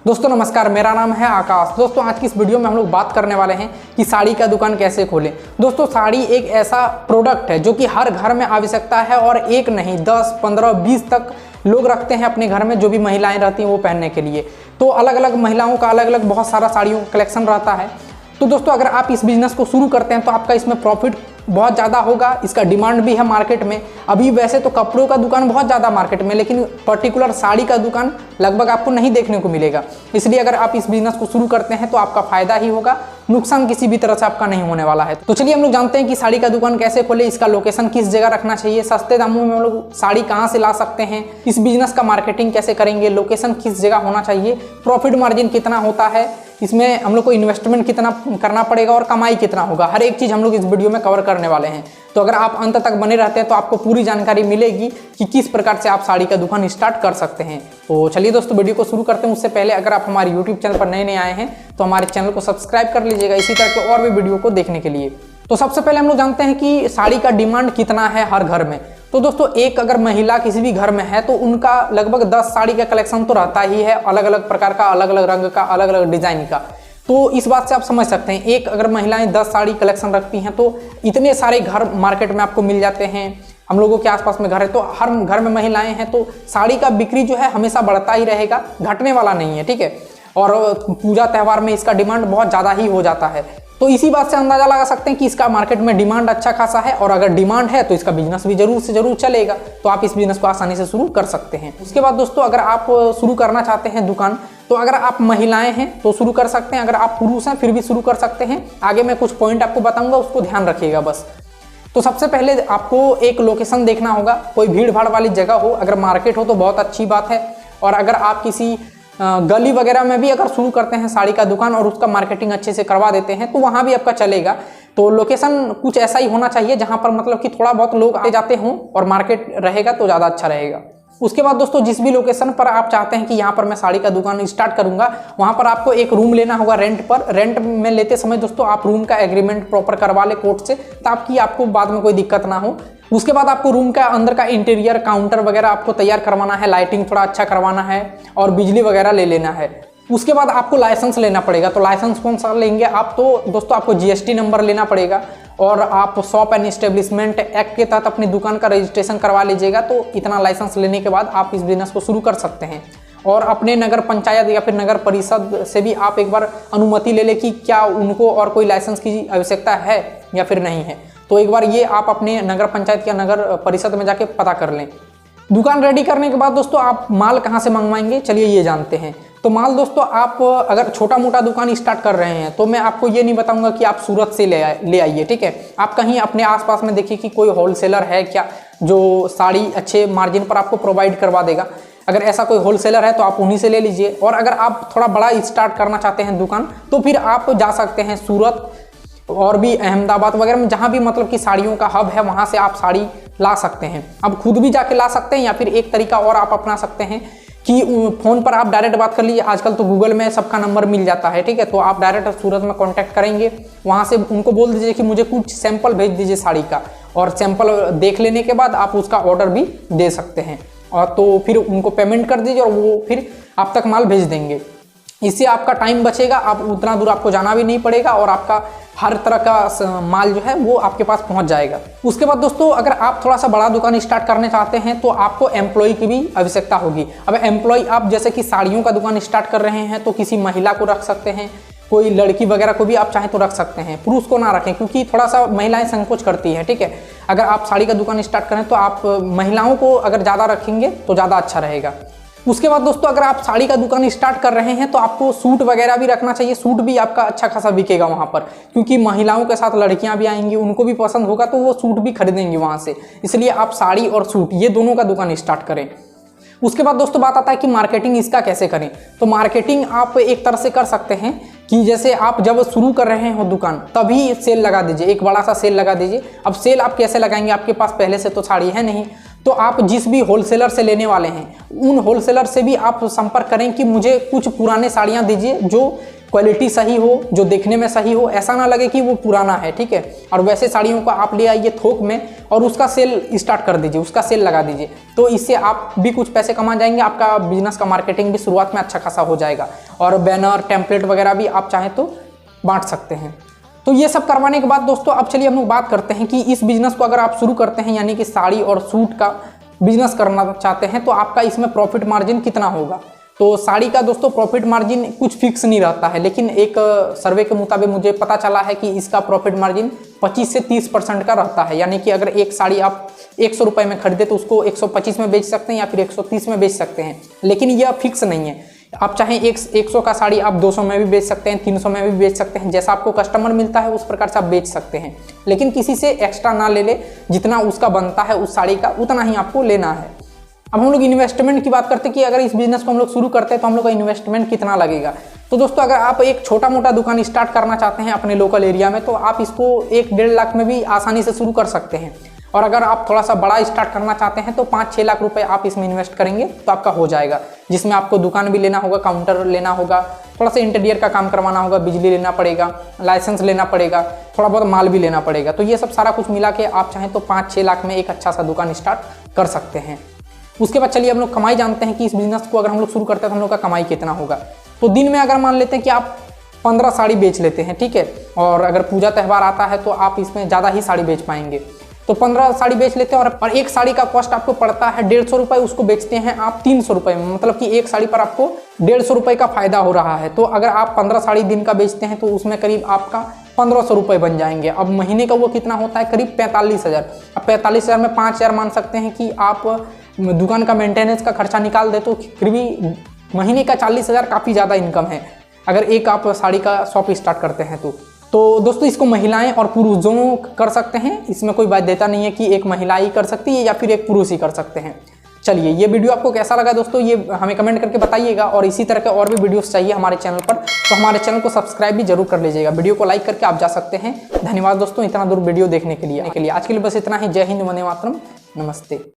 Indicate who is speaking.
Speaker 1: दोस्तों नमस्कार, मेरा नाम है आकाश। दोस्तों आज की इस वीडियो में हम लोग बात करने वाले हैं कि साड़ी का दुकान कैसे खोलें। दोस्तों साड़ी एक ऐसा प्रोडक्ट है जो कि हर घर में आवश्यकता है और एक नहीं 10, 15, 20 तक लोग रखते हैं अपने घर में, जो भी महिलाएं रहती हैं वो पहनने के लिए। तो अलग अलग महिलाओं का अलग अलग बहुत सारा साड़ियों का कलेक्शन रहता है। तो दोस्तों अगर आप इस बिजनेस को शुरू करते हैं तो आपका इसमें प्रॉफिट बहुत ज़्यादा होगा। इसका डिमांड भी है मार्केट में। अभी वैसे तो कपड़ों का दुकान बहुत ज़्यादा मार्केट में, लेकिन पर्टिकुलर साड़ी का दुकान लगभग आपको नहीं देखने को मिलेगा। इसलिए अगर आप इस बिजनेस को शुरू करते हैं तो आपका फायदा ही होगा, नुकसान किसी भी तरह से आपका नहीं होने वाला है। तो चलिए हम लोग जानते हैं कि साड़ी का दुकान कैसे खोले, इसका लोकेशन किस जगह रखना चाहिए, सस्ते दामों में हम लोग साड़ी कहाँ से ला सकते हैं, इस बिजनेस का मार्केटिंग कैसे करेंगे, लोकेशन किस जगह होना चाहिए, प्रॉफिट मार्जिन कितना होता है, इसमें हम लोग को इन्वेस्टमेंट कितना करना पड़ेगा और कमाई कितना होगा, हर एक चीज़ हम लोग इस वीडियो में कवर करने वाले हैं। तो अगर आप अंत तक बने रहते हैं तो आपको पूरी जानकारी मिलेगी कि किस प्रकार से आप साड़ी का दुकान स्टार्ट कर सकते हैं। तो चलिए दोस्तों वीडियो को शुरू करते हैं। उससे पहले अगर आप हमारे यूट्यूब चैनल पर नए आए हैं तो हमारे चैनल को सब्सक्राइब कर लीजिएगा इसी तरह के और भी वीडियो को देखने के लिए। तो सबसे पहले हम लोग जानते हैं कि साड़ी का डिमांड कितना है हर घर में। तो दोस्तों एक अगर महिला किसी भी घर में है तो उनका लगभग 10 साड़ी का कलेक्शन तो रहता ही है, अलग अलग प्रकार का, अलग अलग रंग का, अलग अलग डिजाइन का। तो इस बात से आप समझ सकते हैं, एक अगर महिलाएं 10 साड़ी कलेक्शन रखती हैं तो इतने सारे घर मार्केट में आपको मिल जाते हैं। हम लोगों के आसपास में घर है तो हर घर में महिलाएं हैं तो साड़ी का बिक्री जो है हमेशा बढ़ता ही रहेगा, घटने वाला नहीं है, ठीक है। और पूजा त्यौहार में इसका डिमांड बहुत ज़्यादा ही हो जाता है। तो इसी बात से अंदाजा लगा सकते हैं कि इसका मार्केट में डिमांड अच्छा खासा है, और अगर डिमांड है तो इसका बिजनेस भी जरूर से जरूर चलेगा। तो आप इस बिजनेस को आसानी से शुरू कर सकते हैं। उसके बाद दोस्तों अगर आप शुरू करना चाहते हैं दुकान, तो अगर आप महिलाएं हैं तो शुरू कर सकते हैं, अगर आप पुरुष हैं फिर भी शुरू कर सकते हैं। आगे मैं कुछ पॉइंट आपको बताऊंगा, उसको ध्यान रखिएगा बस। तो सबसे पहले आपको एक लोकेशन देखना होगा, कोई भीड़ भाड़ वाली जगह हो, अगर मार्केट हो तो बहुत अच्छी बात है। और अगर आप किसी गली वगैरह में भी अगर शुरू करते हैं साड़ी का दुकान और उसका मार्केटिंग अच्छे से करवा देते हैं तो वहाँ भी आपका चलेगा। तो लोकेशन कुछ ऐसा ही होना चाहिए जहाँ पर मतलब कि थोड़ा बहुत लोग आते जाते हों और मार्केट रहेगा तो ज़्यादा अच्छा रहेगा। उसके बाद दोस्तों जिस भी लोकेशन पर आप चाहते हैं कि यहाँ पर मैं साड़ी का दुकान स्टार्ट करूँगा, वहाँ पर आपको एक रूम लेना होगा रेंट पर। रेंट में लेते समय दोस्तों आप रूम का एग्रीमेंट प्रॉपर करवा ले कोर्ट से, ताकि आपको बाद में कोई दिक्कत ना हो। उसके बाद आपको रूम का अंदर का इंटीरियर, काउंटर वगैरह आपको तैयार करवाना है, लाइटिंग थोड़ा अच्छा करवाना है और बिजली वगैरह ले लेना है। उसके बाद आपको लाइसेंस लेना पड़ेगा। तो लाइसेंस कौन सा लेंगे आप, तो दोस्तों आपको जीएसटी नंबर लेना पड़ेगा और आप शॉप एंड एस्टेब्लिशमेंट एक्ट के तहत अपनी दुकान का रजिस्ट्रेशन करवा लीजिएगा। तो इतना लाइसेंस लेने के बाद आप इस बिजनेस को शुरू कर सकते हैं। और अपने नगर पंचायत या फिर नगर परिषद से भी आप एक बार अनुमति ले लें कि क्या उनको और कोई लाइसेंस की आवश्यकता है या फिर नहीं है। तो एक बार ये आप अपने नगर पंचायत या नगर परिषद में जाके पता कर लें। दुकान रेडी करने के बाद दोस्तों आप माल कहाँ से मंगवाएंगे, चलिए ये जानते हैं। तो माल दोस्तों आप अगर छोटा मोटा दुकान स्टार्ट कर रहे हैं तो मैं आपको ये नहीं बताऊंगा कि आप सूरत से ले आइए, ठीक है। आप कहीं अपने आसपास में देखिए कि कोई होलसेलर है क्या जो साड़ी अच्छे मार्जिन पर आपको प्रोवाइड करवा देगा। अगर ऐसा कोई होलसेलर है तो आप उन्हीं से ले लीजिए। और अगर आप थोड़ा बड़ा स्टार्ट करना चाहते हैं दुकान तो फिर आप जा सकते हैं सूरत और भी अहमदाबाद वगैरह में, जहाँ भी मतलब कि साड़ियों का हब है वहाँ से आप साड़ी ला सकते हैं। अब खुद भी जाके ला सकते हैं या फिर एक तरीका और आप अपना सकते हैं कि फ़ोन पर आप डायरेक्ट बात कर लीजिए। आजकल तो गूगल में सबका नंबर मिल जाता है, ठीक है। तो आप डायरेक्ट सूरत में कांटेक्ट करेंगे, वहाँ से उनको बोल दीजिए कि मुझे कुछ सैंपल भेज दीजिए साड़ी का, और सैंपल देख लेने के बाद आप उसका ऑर्डर भी दे सकते हैं। और तो फिर उनको पेमेंट कर दीजिए और वो फिर आप तक माल भेज देंगे। इससे आपका टाइम बचेगा, आप उतना दूर आपको जाना भी नहीं पड़ेगा और आपका हर तरह का माल जो है वो आपके पास पहुंच जाएगा। उसके बाद दोस्तों अगर आप थोड़ा सा बड़ा दुकान स्टार्ट करना चाहते हैं तो आपको एम्प्लॉय की भी आवश्यकता होगी। अब एम्प्लॉय आप जैसे कि साड़ियों का दुकान स्टार्ट कर रहे हैं तो किसी महिला को रख सकते हैं, कोई लड़की वगैरह को भी आप चाहें तो रख सकते हैं। पुरुष को ना रखें क्योंकि थोड़ा सा महिलाएं संकोच करती हैं, ठीक है। अगर आप साड़ी का दुकान स्टार्ट करें तो आप महिलाओं को अगर ज़्यादा रखेंगे तो ज़्यादा अच्छा रहेगा। उसके बाद दोस्तों अगर आप साड़ी का दुकान स्टार्ट कर रहे हैं तो आपको सूट वगैरह भी रखना चाहिए। सूट भी आपका अच्छा खासा बिकेगा वहाँ पर, क्योंकि महिलाओं के साथ लड़कियाँ भी आएंगी, उनको भी पसंद होगा तो वो सूट भी खरीदेंगी वहाँ से। इसलिए आप साड़ी और सूट ये दोनों का दुकान स्टार्ट करें। उसके बाद दोस्तों बात आता है कि मार्केटिंग इसका कैसे करें। तो मार्केटिंग आप एक तरह से कर सकते हैं कि जैसे आप जब शुरू कर रहे हो दुकान तभी सेल लगा दीजिए, एक बड़ा सा सेल लगा दीजिए। अब सेल आप कैसे लगाएंगे, आपके पास पहले से तो साड़ी है नहीं, तो आप जिस भी होलसेलर से लेने वाले हैं उन होलसेलर से भी आप संपर्क करें कि मुझे कुछ पुराने साड़ियाँ दीजिए जो क्वालिटी सही हो, जो देखने में सही हो, ऐसा ना लगे कि वो पुराना है, ठीक है। और वैसे साड़ियों को आप ले आइए थोक में और उसका सेल स्टार्ट कर दीजिए, उसका सेल लगा दीजिए, तो इससे आप भी कुछ पैसे कमा जाएंगे, आपका बिजनेस का मार्केटिंग भी शुरुआत में अच्छा खासा हो जाएगा। और बैनर, टेम्पलेट वगैरह भी आप चाहें तो बांट सकते हैं। तो ये सब करवाने के बाद दोस्तों अब चलिए हम लोग बात करते हैं कि इस बिजनेस को अगर आप शुरू करते हैं, यानी कि साड़ी और सूट का बिजनेस करना चाहते हैं, तो आपका इसमें प्रॉफिट मार्जिन कितना होगा। तो साड़ी का दोस्तों प्रॉफिट मार्जिन कुछ फिक्स नहीं रहता है, लेकिन एक सर्वे के मुताबिक मुझे पता चला है कि इसका प्रॉफिट मार्जिन 25 से 30% का रहता है। यानी कि अगर एक साड़ी आप 100 रुपये में खरीदे तो उसको 125 में बेच सकते हैं या फिर 130 में बेच सकते हैं, लेकिन यह फिक्स नहीं है। आप चाहें 100 का साड़ी आप 200 में भी बेच सकते हैं, 300 में भी बेच सकते हैं, जैसा आपको कस्टमर मिलता है उस प्रकार से आप बेच सकते हैं, लेकिन किसी से एक्स्ट्रा ना ले ले, जितना उसका बनता है उस साड़ी का उतना ही आपको लेना है। अब हम लोग इन्वेस्टमेंट की बात करते हैं कि अगर इस बिजनेस को हम लोग शुरू करते हैं तो हम लोग का इन्वेस्टमेंट कितना लगेगा। तो दोस्तों अगर आप एक छोटा मोटा दुकान स्टार्ट करना चाहते हैं अपने लोकल एरिया में, तो आप इसको 1-1.5 लाख में भी आसानी से शुरू कर सकते हैं। और अगर आप थोड़ा सा बड़ा स्टार्ट करना चाहते हैं तो 5-6 लाख रुपए आप इसमें इन्वेस्ट करेंगे तो आपका हो जाएगा, जिसमें आपको दुकान भी लेना होगा, काउंटर लेना होगा, थोड़ा सा इंटीरियर का काम करवाना होगा, बिजली लेना पड़ेगा, लाइसेंस लेना पड़ेगा, थोड़ा बहुत माल भी लेना पड़ेगा। तो ये सब सारा कुछ मिला के आप चाहें तो 5-6 लाख में एक अच्छा सा दुकान स्टार्ट कर सकते हैं। उसके बाद चलिए हम लोग कमाई जानते हैं कि इस बिजनेस को अगर हम लोग शुरू करते हैं तो हम लोग का कमाई कितना होगा। तो दिन में अगर मान लेते हैं कि आप 15 साड़ी बेच लेते हैं, ठीक है, और अगर पूजा त्यौहार आता है तो आप इसमें ज़्यादा ही साड़ी बेच पाएंगे। तो 15 साड़ी बेच लेते हैं और एक साड़ी का कॉस्ट आपको पड़ता है 150 रुपये, उसको बेचते हैं आप 300 रुपये में, मतलब कि एक साड़ी पर आपको 150 रुपये का फायदा हो रहा है। तो अगर आप 15 साड़ी दिन का बेचते हैं तो उसमें करीब आपका 1500 रुपये बन जाएंगे। अब महीने का वो कितना होता है, करीब 45,000। अब 45,000 में 5,000 मान सकते हैं कि आप दुकान का मेंटेनेंस का खर्चा निकाल दे तो करीब महीने का 40,000 काफ़ी ज़्यादा इनकम है अगर एक आप साड़ी का शॉप स्टार्ट करते हैं तो दोस्तों इसको महिलाएं और पुरुष दोनों कर सकते हैं, इसमें कोई बाध्यता नहीं है कि एक महिला ही कर सकती है या फिर एक पुरुष ही कर सकते हैं। चलिए ये वीडियो आपको कैसा लगा दोस्तों, ये हमें कमेंट करके बताइएगा, और इसी तरह के और भी वीडियोस चाहिए हमारे चैनल पर तो हमारे चैनल को सब्सक्राइब भी जरूर कर लीजिएगा। वीडियो को लाइक करके आप जा सकते हैं। धन्यवाद दोस्तों इतना दूर वीडियो देखने के लिए। आज के लिए बस इतना ही। जय हिंद, वंदे मातरम, नमस्ते।